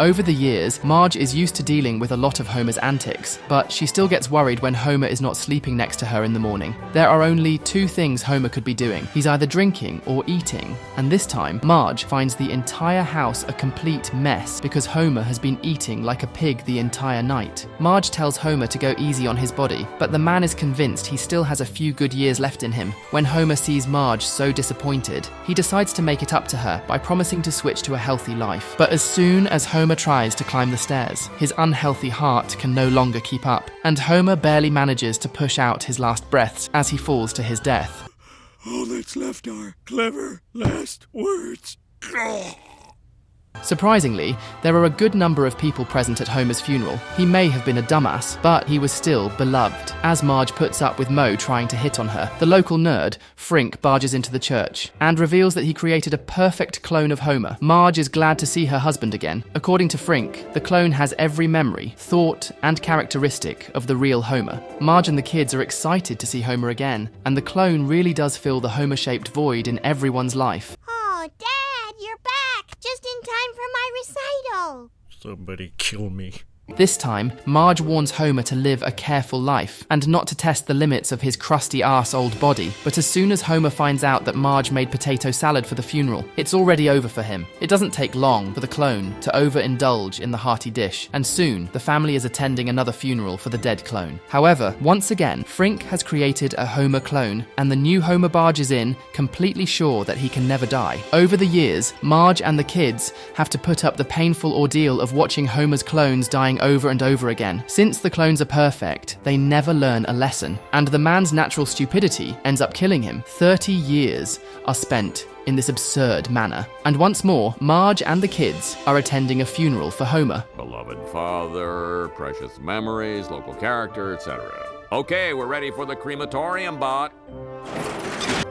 Over the years, Marge is used to dealing with a lot of Homer's antics, but she still gets worried when Homer is not sleeping next to her in the morning. There are only two things Homer could be doing. He's either drinking or eating. And this time, Marge finds the entire house a complete mess because Homer has been eating like a pig the entire night. Marge tells Homer to go easy on his body, but the man is convinced he still has a few good years left in him. When Homer sees Marge so disappointed, he decides to make it up to her by promising to switch to a healthy life. But as soon as Homer tries to climb the stairs, his unhealthy heart can no longer keep up, and Homer barely manages to push out his last breaths as he falls to his death. All that's left are clever last words. Surprisingly, there are a good number of people present at Homer's funeral. He may have been a dumbass, but he was still beloved. As Marge puts up with Moe trying to hit on her, the local nerd, Frink, barges into the church and reveals that he created a perfect clone of Homer. Marge is glad to see her husband again. According to Frink, the clone has every memory, thought, and characteristic of the real Homer. Marge and the kids are excited to see Homer again, and the clone really does fill the Homer-shaped void in everyone's life. Oh, Dad, you're back! Just in time for my recital! Somebody kill me. This time, Marge warns Homer to live a careful life and not to test the limits of his crusty-ass old body. But as soon as Homer finds out that Marge made potato salad for the funeral, it's already over for him. It doesn't take long for the clone to overindulge in the hearty dish, and soon the family is attending another funeral for the dead clone. However, once again, Frink has created a Homer clone, and the new Homer barges in, completely sure that he can never die. Over the years, Marge and the kids have to put up the painful ordeal of watching Homer's clones dying over and over again. Since the clones are perfect, they never learn a lesson, and the man's natural stupidity ends up killing him. 30 years are spent in this absurd manner. And once more, Marge and the kids are attending a funeral for Homer. Beloved father, precious memories, local character, etc. Okay, we're ready for the crematorium, Bart.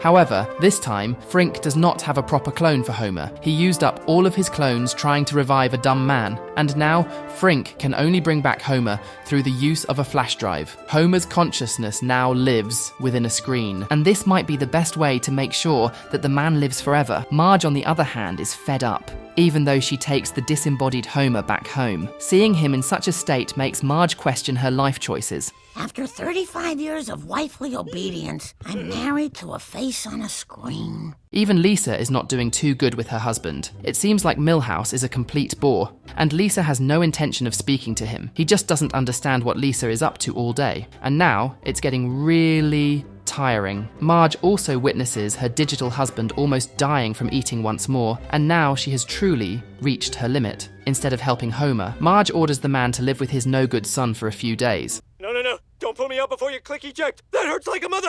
However, this time, Frink does not have a proper clone for Homer. He used up all of his clones trying to revive a dumb man, and now Frink can only bring back Homer through the use of a flash drive. Homer's consciousness now lives within a screen, and this might be the best way to make sure that the man lives forever. Marge, on the other hand, is fed up, even though she takes the disembodied Homer back home. Seeing him in such a state makes Marge question her life choices. After 35 years of wifely obedience, I'm married to a face on a screen. Even Lisa is not doing too good with her husband. It seems like Milhouse is a complete bore, and Lisa has no intention of speaking to him. He just doesn't understand what Lisa is up to all day. And now, it's getting really tiring. Marge also witnesses her digital husband almost dying from eating once more, and now she has truly reached her limit. Instead of helping Homer, Marge orders the man to live with his no-good son for a few days. No. Don't pull me out before you click eject. That hurts like a mother.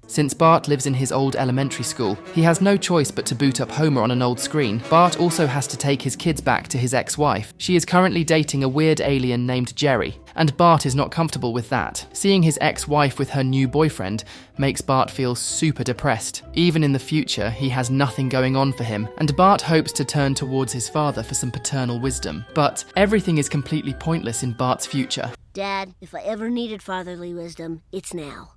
Since Bart lives in his old elementary school, he has no choice but to boot up Homer on an old screen. Bart also has to take his kids back to his ex-wife. She is currently dating a weird alien named Jerry, and Bart is not comfortable with that. Seeing his ex-wife with her new boyfriend makes Bart feel super depressed. Even in the future, he has nothing going on for him, and Bart hopes to turn towards his father for some paternal wisdom. But everything is completely pointless in Bart's future. Dad, if I ever needed fatherly wisdom, it's now.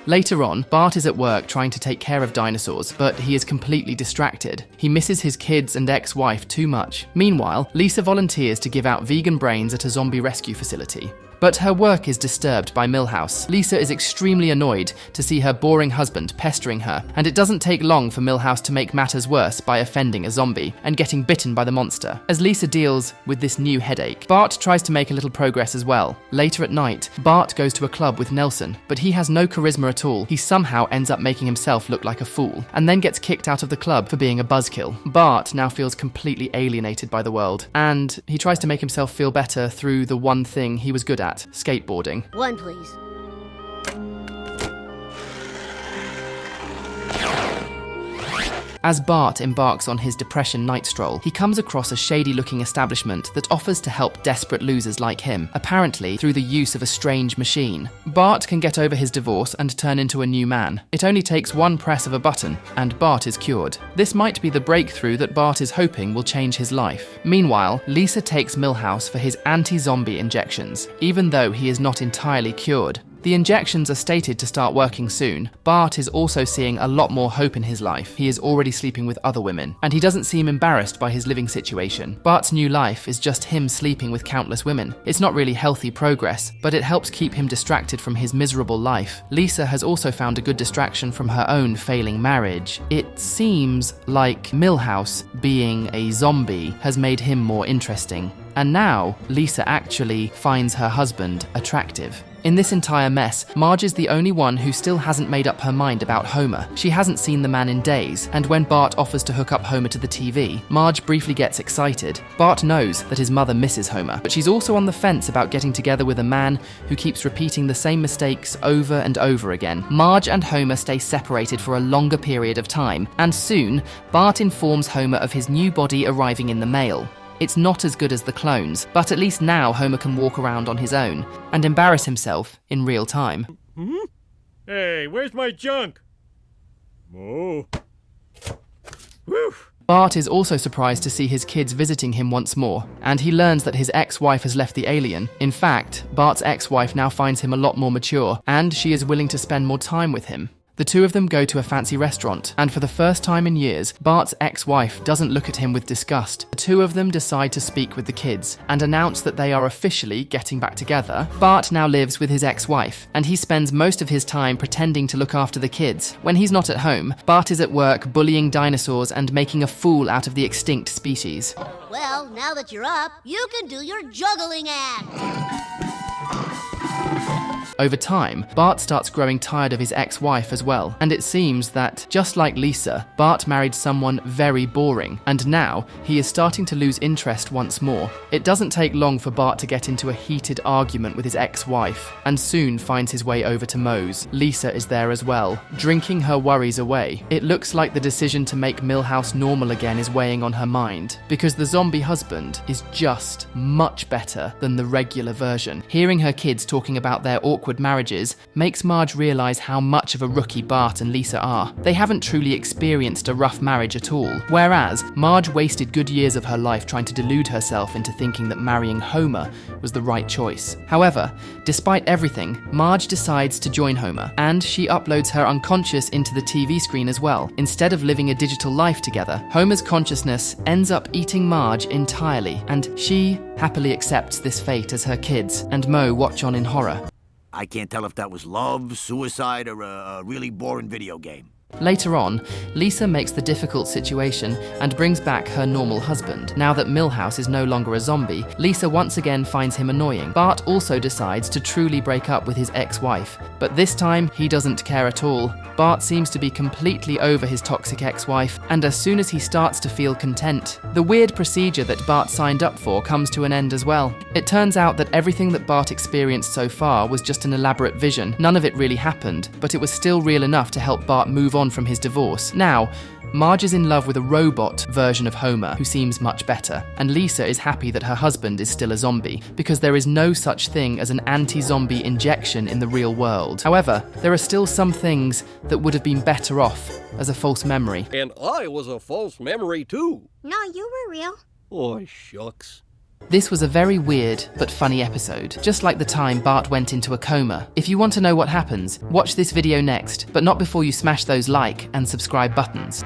Later on, Bart is at work trying to take care of dinosaurs, but he is completely distracted. He misses his kids and ex-wife too much. Meanwhile, Lisa volunteers to give out vegan brains at a zombie rescue facility. But her work is disturbed by Milhouse. Lisa is extremely annoyed to see her boring husband pestering her, and it doesn't take long for Milhouse to make matters worse by offending a zombie and getting bitten by the monster. As Lisa deals with this new headache, Bart tries to make a little progress as well. Later at night, Bart goes to a club with Nelson, but he has no charisma at all. He somehow ends up making himself look like a fool, and then gets kicked out of the club for being a buzzkill. Bart now feels completely alienated by the world, and he tries to make himself feel better through the one thing he was good at: skateboarding. One, please. As Bart embarks on his depression night stroll, he comes across a shady-looking establishment that offers to help desperate losers like him, apparently through the use of a strange machine. Bart can get over his divorce and turn into a new man. It only takes one press of a button, and Bart is cured. This might be the breakthrough that Bart is hoping will change his life. Meanwhile, Lisa takes Milhouse for his anti-zombie injections, even though he is not entirely cured. The injections are stated to start working soon. Bart is also seeing a lot more hope in his life. He is already sleeping with other women, and he doesn't seem embarrassed by his living situation. Bart's new life is just him sleeping with countless women. It's not really healthy progress, but it helps keep him distracted from his miserable life. Lisa has also found a good distraction from her own failing marriage. It seems like Milhouse being a zombie has made him more interesting. And now, Lisa actually finds her husband attractive. In this entire mess, Marge is the only one who still hasn't made up her mind about Homer. She hasn't seen the man in days, and when Bart offers to hook up Homer to the TV, Marge briefly gets excited. Bart knows that his mother misses Homer, but she's also on the fence about getting together with a man who keeps repeating the same mistakes over and over again. Marge and Homer stay separated for a longer period of time, and soon, Bart informs Homer of his new body arriving in the mail. It's not as good as the clones, but at least now Homer can walk around on his own and embarrass himself in real time. Hey, where's my junk? Oh. Whew. Bart is also surprised to see his kids visiting him once more, and he learns that his ex-wife has left the alien. In fact, Bart's ex-wife now finds him a lot more mature, and she is willing to spend more time with him. The two of them go to a fancy restaurant, and for the first time in years, Bart's ex-wife doesn't look at him with disgust. The two of them decide to speak with the kids, and announce that they are officially getting back together. Bart now lives with his ex-wife, and he spends most of his time pretending to look after the kids. When he's not at home, Bart is at work bullying dinosaurs and making a fool out of the extinct species. Well, now that you're up, you can do your juggling act. Over time, Bart starts growing tired of his ex-wife as well, and it seems that, just like Lisa, Bart married someone very boring, and now he is starting to lose interest once more. It doesn't take long for Bart to get into a heated argument with his ex-wife, and soon finds his way over to Moe's. Lisa is there as well, drinking her worries away. It looks like the decision to make Milhouse normal again is weighing on her mind, because the zombie husband is just much better than the regular version. Hearing her kids talking about their awkward marriages makes Marge realise how much of a rookie Bart and Lisa are. They haven't truly experienced a rough marriage at all, whereas Marge wasted good years of her life trying to delude herself into thinking that marrying Homer was the right choice. However, despite everything, Marge decides to join Homer, and she uploads her unconscious into the TV screen as well. Instead of living a digital life together, Homer's consciousness ends up eating Marge entirely, and she happily accepts this fate as her kids and Moe watch on in horror. I can't tell if that was love, suicide, or a really boring video game. Later on, Lisa makes the difficult situation and brings back her normal husband. Now that Milhouse is no longer a zombie, Lisa once again finds him annoying. Bart also decides to truly break up with his ex-wife, but this time he doesn't care at all. Bart seems to be completely over his toxic ex-wife, and as soon as he starts to feel content, the weird procedure that Bart signed up for comes to an end as well. It turns out that everything that Bart experienced so far was just an elaborate vision. None of it really happened, but it was still real enough to help Bart move on from his divorce. Now, Marge is in love with a robot version of Homer who seems much better, and Lisa is happy that her husband is still a zombie, because there is no such thing as an anti-zombie injection in the real world. However, there are still some things that would have been better off as a false memory. And I was a false memory too. No, you were real. Oh, shucks. This was a very weird but funny episode, just like the time Bart went into a coma. If you want to know what happens, watch this video next, but not before you smash those like and subscribe buttons.